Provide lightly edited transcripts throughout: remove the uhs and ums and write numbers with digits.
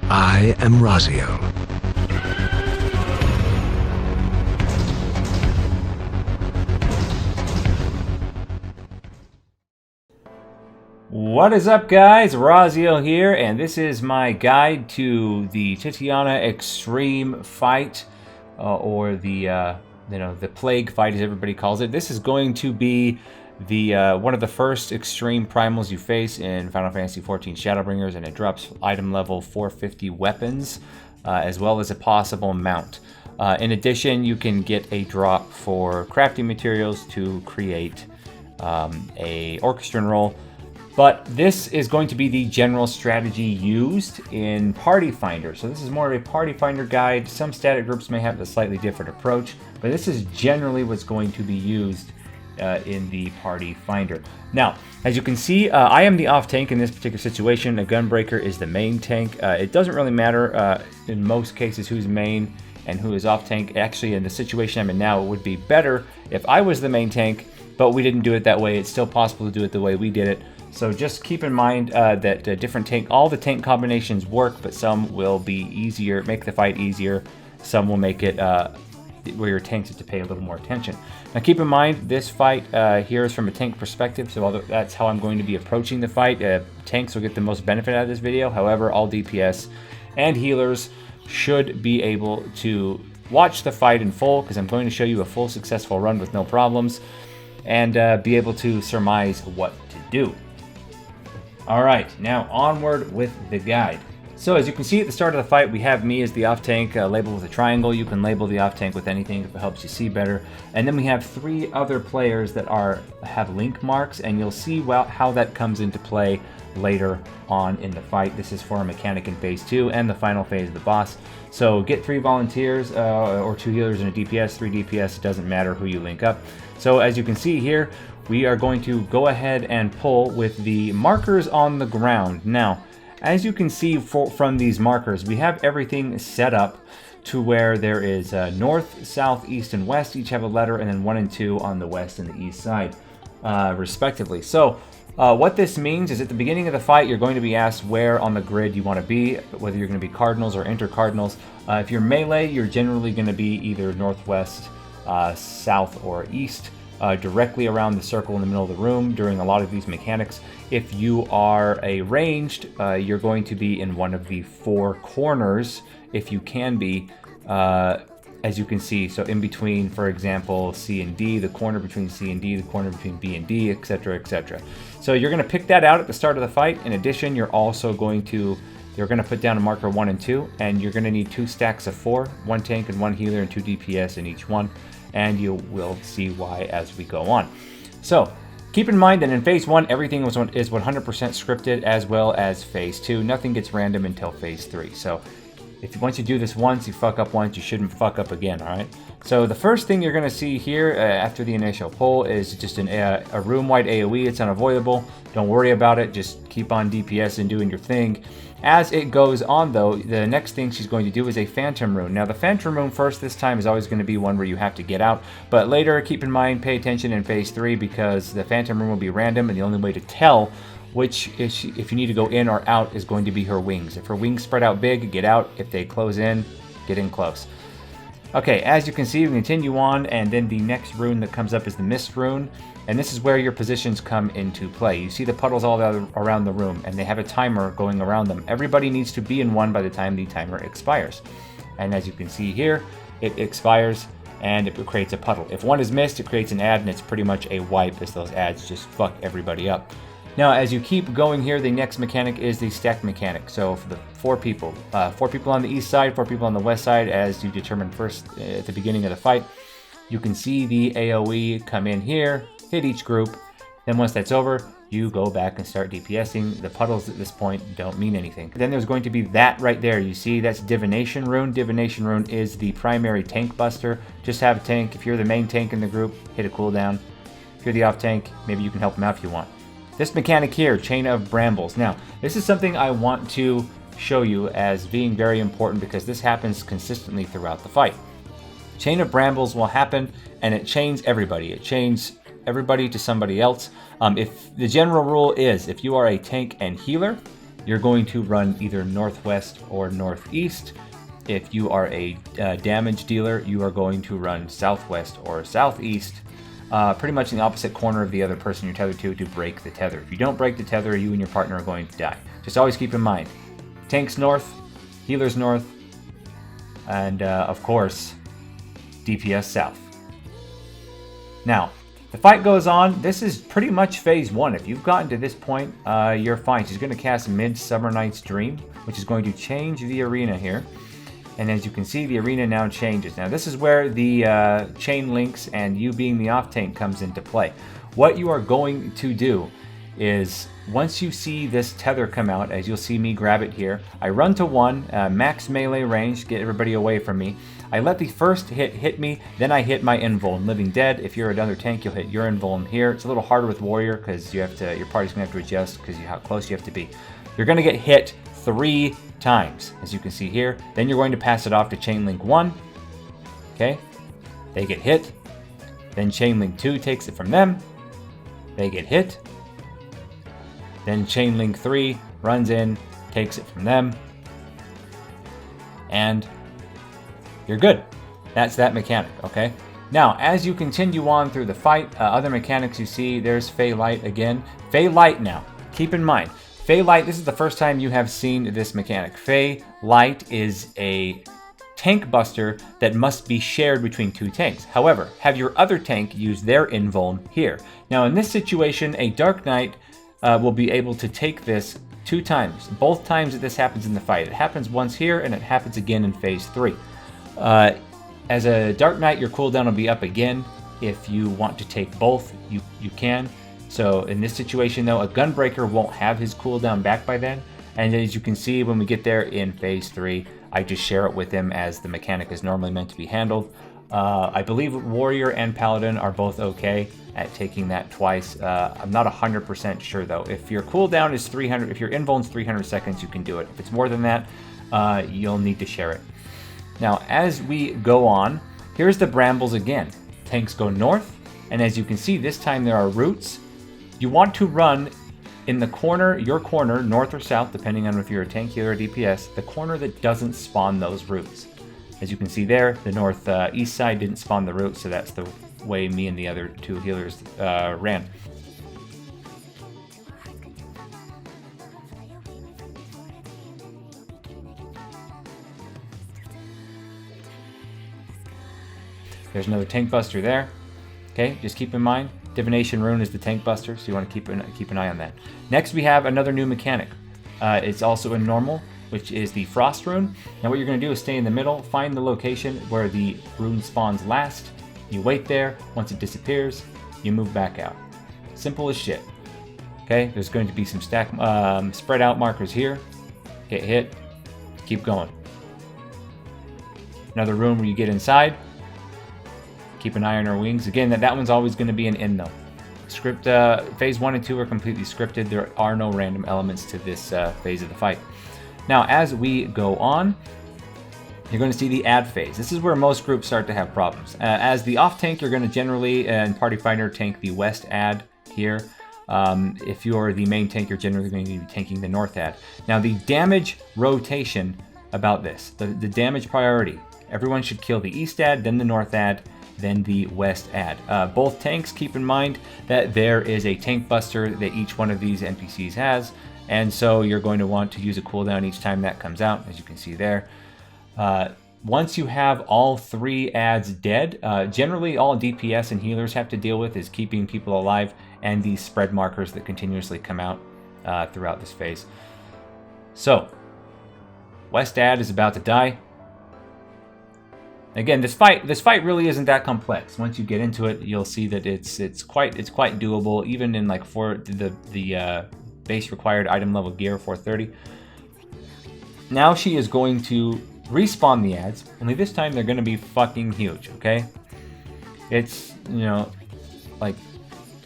I am Raziel. What is up, guys? Raziel here, and this is my guide to the Titania Extreme fight, or the the plague fight, as everybody calls it. This is going to be the one of the first extreme primals you face in Final Fantasy XIV Shadowbringers, and it drops item level 450 weapons, as well as a possible mount. In addition, you can get a drop for crafting materials to create a orchestron roll. But this is going to be the general strategy used in Party Finder. So this is more of a Party Finder guide. Some static groups may have a slightly different approach, but this is generally what's going to be used in the Party Finder. Now, as you can see, I am the off tank in this particular situation. A Gunbreaker is the main tank. It doesn't really matter in most cases who's main and who is off tank. Actually, in the situation I'm in now, it would be better if I was the main tank, but we didn't do it that way. It's still possible to do it the way we did it. So just keep in mind that all the tank combinations work, but some will be easier, make the fight easier. Some will make it where your tanks have to pay a little more attention. Now keep in mind, this fight here is from a tank perspective, so that's how I'm going to be approaching the fight. Tanks will get the most benefit out of this video. However, all DPS and healers should be able to watch the fight in full, because I'm going to show you a full successful run with no problems, and be able to surmise what to do. Alright, now onward with the guide. So as you can see at the start of the fight, we have me as the off tank, labeled with a triangle. You can label the off tank with anything if it helps you see better. And then we have 3 other players that have link marks, and you'll see how that comes into play later on in the fight. This is for a mechanic in phase 2 and the final phase of the boss. So get 3 volunteers, or 2 healers and a DPS, 3 DPS, it doesn't matter who you link up. So as you can see here, we are going to go ahead and pull with the markers on the ground. Now, as you can see from these markers, we have everything set up to where there is north, south, east, and west. Each have a letter, and then 1 and 2 on the west and the east side, respectively. So what this means is at the beginning of the fight, you're going to be asked where on the grid you want to be, whether you're going to be cardinals or intercardinals. If you're melee, you're generally going to be either northwest, south, or east. Directly around the circle in the middle of the room during a lot of these mechanics. If you are a ranged, you're going to be in one of the 4 corners, if you can be, as you can see. So in between, for example, C and D, the corner between C and D, the corner between B and D, etc., etc. So you're going to pick that out at the start of the fight. In addition, you're going to put down a marker 1 and 2, and you're going to need 2 stacks of 4, 1 tank and 1 healer and 2 DPS in each one. And you will see why as we go on. So keep in mind that in phase 1, everything is 100% scripted, as well as phase 2. Nothing gets random until phase 3. So once you do this once, you fuck up once, you shouldn't fuck up again, all right? So the first thing you're going to see here after the initial pull is just a room-wide AoE. It's unavoidable. Don't worry about it. Just keep on DPS and doing your thing. As it goes on, though, the next thing she's going to do is a Phantom Rune. Now, the Phantom Rune first this time is always going to be one where you have to get out. But later, keep in mind, pay attention in phase 3, because the Phantom Rune will be random, and the only way to tell which, if you need to go in or out, is going to be her wings. If her wings spread out big, get out. If they close in, get in close. Okay, as you can see, we continue on, and then the next rune that comes up is the Mist Rune. And this is where your positions come into play. You see the puddles all around the room, and they have a timer going around them. Everybody needs to be in one by the time the timer expires. And as you can see here, it expires, and it creates a puddle. If one is missed, it creates an ad, and it's pretty much a wipe, as those ads just fuck everybody up. Now, as you keep going here, the next mechanic is the stack mechanic. So for the 4 people on the east side, 4 people on the west side, as you determined first at the beginning of the fight, you can see the AoE come in here, hit each group. Then once that's over, you go back and start DPSing. The puddles at this point don't mean anything. Then there's going to be that right there. You see, that's Divination Rune. Divination Rune is the primary tank buster. Just have a tank. If you're the main tank in the group, hit a cooldown. If you're the off tank, maybe you can help them out if you want. This mechanic here, Chain of Brambles. Now, this is something I want to show you as being very important, because this happens consistently throughout the fight. Chain of Brambles will happen, and it chains everybody. It chains everybody to somebody else. If the general rule is, if you are a tank and healer, you're going to run either northwest or northeast. If you are a damage dealer, you are going to run southwest or southeast, pretty much in the opposite corner of the other person you're tethered to break the tether. If you don't break the tether, you and your partner are going to die. Just always keep in mind, tanks north, healers north, and of course, DPS south. Now, the fight goes on. This is pretty much phase 1. If you've gotten to this point, you're fine. She's going to cast Midsummer Night's Dream, which is going to change the arena here. And as you can see, the arena now changes. Now, this is where the chain links and you being the off tank comes into play. What you are going to do is, once you see this tether come out, as you'll see me grab it here, I run to 1, max melee range, get everybody away from me. I let the first hit me, then I hit my invuln, living dead. If you're another tank, you'll hit your invuln here. It's a little harder with warrior because your party's gonna have to adjust because how close you have to be. You're gonna get hit 3 times, as you can see here. Then you're going to pass it off to chain link 1. Okay, they get hit. Then chain link 2 takes it from them. They get hit. Then chain link 3 runs in, takes it from them, and you're good. That's that mechanic, okay? Now, as you continue on through the fight, other mechanics you see, there's Fey Light again. Fey Light now, keep in mind, Fey Light, this is the first time you have seen this mechanic. Fey Light is a tank buster that must be shared between 2 tanks. However, have your other tank use their invuln here. Now, in this situation, a Dark Knight will be able to take this 2 times. Both times that this happens in the fight. It happens once here, and it happens again in phase 3. As a Dark Knight, your cooldown will be up again. If you want to take both, you can. So in this situation though, a Gunbreaker won't have his cooldown back by then. And as you can see, when we get there in phase 3, I just share it with him as the mechanic is normally meant to be handled. I believe Warrior and Paladin are both okay at taking that twice. I'm not 100% sure though. If your cooldown is 300, if your invuln's 300 seconds, you can do it. If it's more than that, you'll need to share it. Now, as we go on, here's the brambles again. Tanks go north, and as you can see, this time there are roots. You want to run in the corner, your corner, north or south, depending on if you're a tank healer or DPS, the corner that doesn't spawn those roots. As you can see there, the north east side didn't spawn the roots, so that's the way me and the other 2 healers ran. There's another tank buster there. Okay, just keep in mind, Divination Rune is the tank buster, so you want to keep an eye on that. Next, we have another new mechanic. It's also in normal, which is the Frost Rune. Now what you're going to do is stay in the middle, find the location where the rune spawns last, you wait there, once it disappears, you move back out. Simple as shit. Okay, there's going to be some spread out markers here. Get hit, keep going. Another room where you get inside. Keep an eye on our wings. Again, that one's always going to be an in though. Script phase 1 and 2 are completely scripted. There are no random elements to this phase of the fight. Now, as we go on, you're going to see the add phase. This is where most groups start to have problems. As the off tank, you're going to generally, and Party Finder, tank the west add here. If you're the main tank, you're generally going to be tanking the north add. Now, the damage rotation about this, the damage priority, everyone should kill the east add, then the north add, then the west add. Both tanks, keep in mind that there is a tank buster that each one of these NPCs has, and so you're going to want to use a cooldown each time that comes out, as you can see there. Once you have all 3 adds dead, generally all DPS and healers have to deal with is keeping people alive and these spread markers that continuously come out throughout this phase. So, west add is about to die. Again, this fight really isn't that complex. Once you get into it, you'll see that it's quite doable, even in like for the base required item level gear 430. Now she is going to respawn the ads, only this time they're going to be fucking huge. Okay, it's, you know, like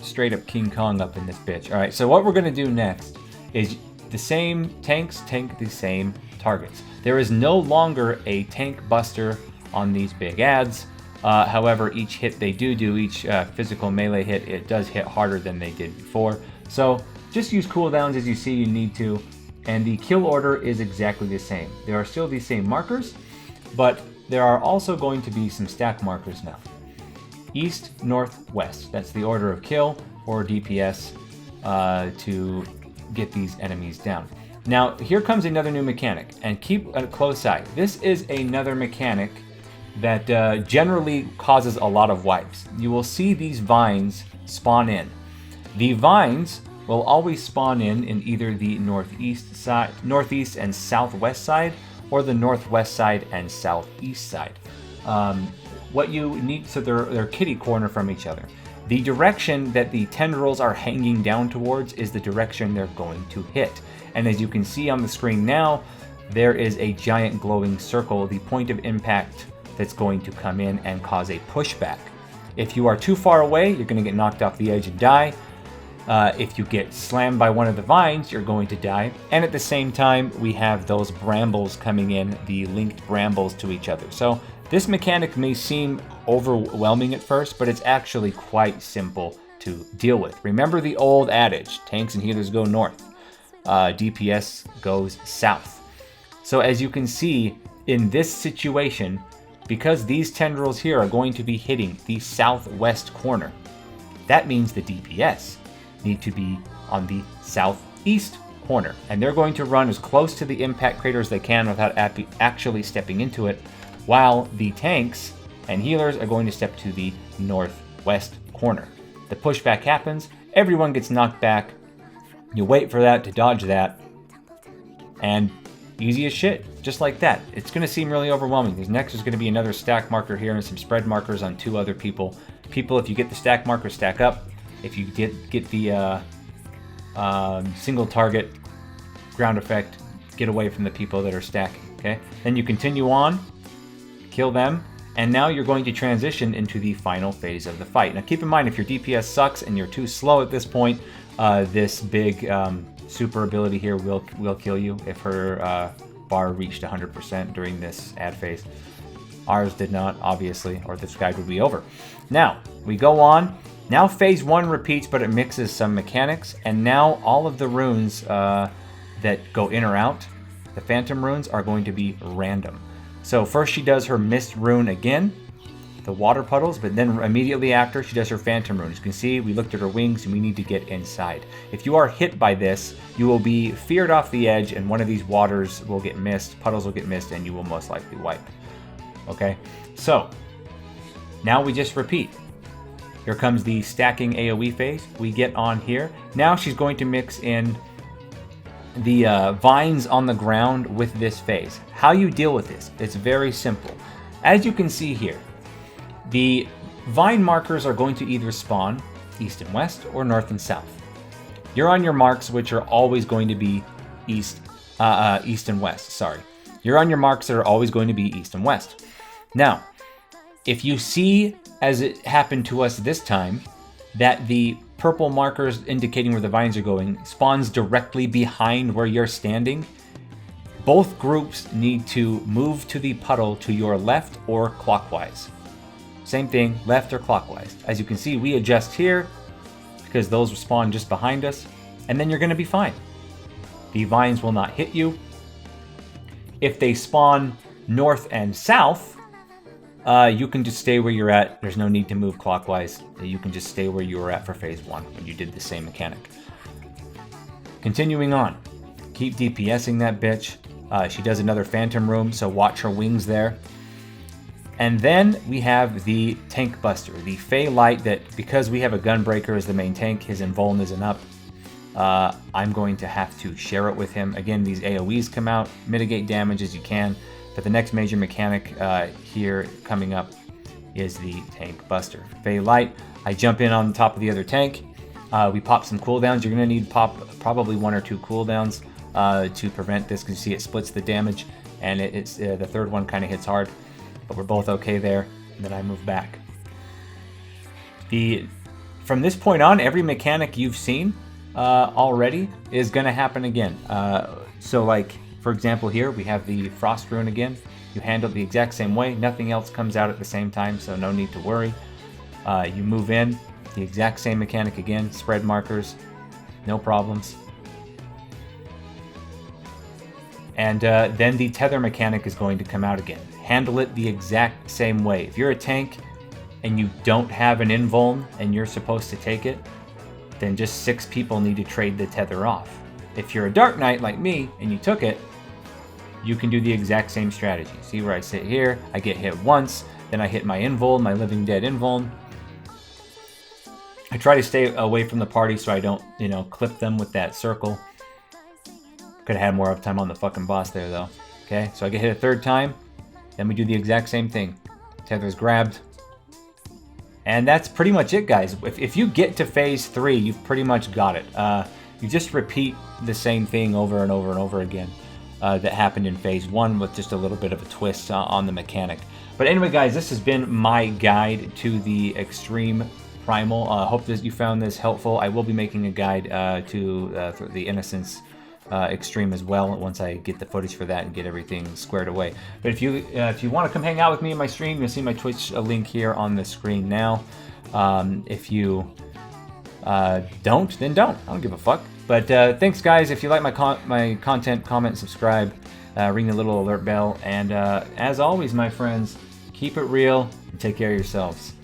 straight up King Kong up in this bitch. All right, so what we're going to do next is the same tanks tank the same targets. There is no longer a tank buster on these big ads. However, each hit they do, each physical melee hit, it does hit harder than they did before. So just use cooldowns as you see you need to. And the kill order is exactly the same. There are still these same markers, but there are also going to be some stack markers now. East, north, west. That's the order of kill or DPS to get these enemies down. Now, here comes another new mechanic, and keep a close eye. This is another mechanic that generally causes a lot of wipes. You will see these vines spawn in. The vines will always spawn in either the northeast and southwest side, or the northwest side and southeast side. What you need, so they're kitty corner from each other. The direction that the tendrils are hanging down towards is the direction they're going to hit. And as you can see on the screen now, there is a giant glowing circle, the point of impact that's going to come in and cause a pushback. If you are too far away, you're going to get knocked off the edge and die. If you get slammed by one of the vines, you're going to die. And at the same time, we have those brambles coming in, the linked brambles to each other. So this mechanic may seem overwhelming at first, but it's actually quite simple to deal with. Remember the old adage, tanks and healers go north, DPS goes south. So as you can see, in this situation, because these tendrils here are going to be hitting the southwest corner, that means the DPS need to be on the southeast corner, and they're going to run as close to the impact crater as they can without actually stepping into it, while the tanks and healers are going to step to the northwest corner. The pushback happens, everyone gets knocked back, you wait for that to dodge that, and easy as shit, just like that. It's going to seem really overwhelming. Next there's going to be another stack marker here and some spread markers on 2 other people. If you get the stack marker, stack up. If you get the single target ground effect, get away from the people that are stacking, okay? Then you continue on, kill them, and now you're going to transition into the final phase of the fight. Now keep in mind, if your DPS sucks and you're too slow at this point, this big super ability here will kill you if her bar reached 100% during this ad phase. Ours did not, obviously, or this guide would be over. Now, we go on. Now phase 1 repeats, but it mixes some mechanics, and now all of the runes that go in or out, the phantom runes, are going to be random. So first she does her mist rune again, the water puddles, but then immediately after she does her phantom rune. As you can see, we looked at her wings and we need to get inside. If you are hit by this, you will be feared off the edge, and one of these waters will get missed, puddles will get missed, and you will most likely wipe. Okay, so now we just repeat. Here comes the stacking AoE phase. We get on here. Now she's going to mix in the vines on the ground with this phase. How you deal with this, it's very simple. As you can see here, the vine markers are going to either spawn east and west or north and south. You're on your marks, which are always going to be east and west, sorry. You're on your marks that are always going to be east and west. Now, if you see, as it happened to us this time, that the purple markers indicating where the vines are going spawns directly behind where you're standing, both groups need to move to the puddle to your left or clockwise. Same thing, left or clockwise. As you can see, we adjust here because those spawn just behind us, and then you're going to be fine. The vines will not hit you. If they spawn north and south, you can just stay where you're at. There's no need to move clockwise. You can just stay where you were at for phase 1 when you did the same mechanic. Continuing on. Keep DPSing that bitch. She does another phantom room, so watch her wings there. And then we have the tank buster, the Fey Light, that because we have a Gunbreaker as the main tank, his invuln isn't up. I'm going to have to share it with him. Again, these AoEs come out, mitigate damage as you can. But the next major mechanic here coming up is the tank buster. Fey Light, I jump in on top of the other tank. We pop some cooldowns. You're going to need probably 1 or 2 cooldowns to prevent this, because you see it splits the damage, and it's the third one kind of hits hard. But we're both okay there, and then I move back. From this point on, every mechanic you've seen already is going to happen again. So like, for example, here we have the Frost Rune again. You handle it the exact same way. Nothing else comes out at the same time, so no need to worry. You move in, the exact same mechanic again. Spread markers, no problems. And then the tether mechanic is going to come out again. Handle it the exact same way. If you're a tank and you don't have an invuln and you're supposed to take it, then just 6 people need to trade the tether off. If you're a Dark Knight like me and you took it, you can do the exact same strategy. See where I sit here, I get hit once, then I hit my invuln, my Living Dead invuln. I try to stay away from the party so I don't, you know, clip them with that circle. Could have had more uptime on the fucking boss there though. Okay, so I get hit a 3rd time, then we do the exact same thing. Tether's grabbed. And that's pretty much it, guys. If you get to phase 3, you've pretty much got it. You just repeat the same thing over and over and over again that happened in phase 1 with just a little bit of a twist on the mechanic. But anyway, guys, this has been my guide to the Extreme Primal. Hope that you found this helpful. I will be making a guide to the Innocence Extreme as well once I get the footage for that and get everything squared away. But if you want to come hang out with me in my stream, you'll see my Twitch link here on the screen now. If you don't, then don't. I don't give a fuck. But thanks, guys. If you like my content, comment, subscribe, ring the little alert bell, and as always, my friends, keep it real and take care of yourselves.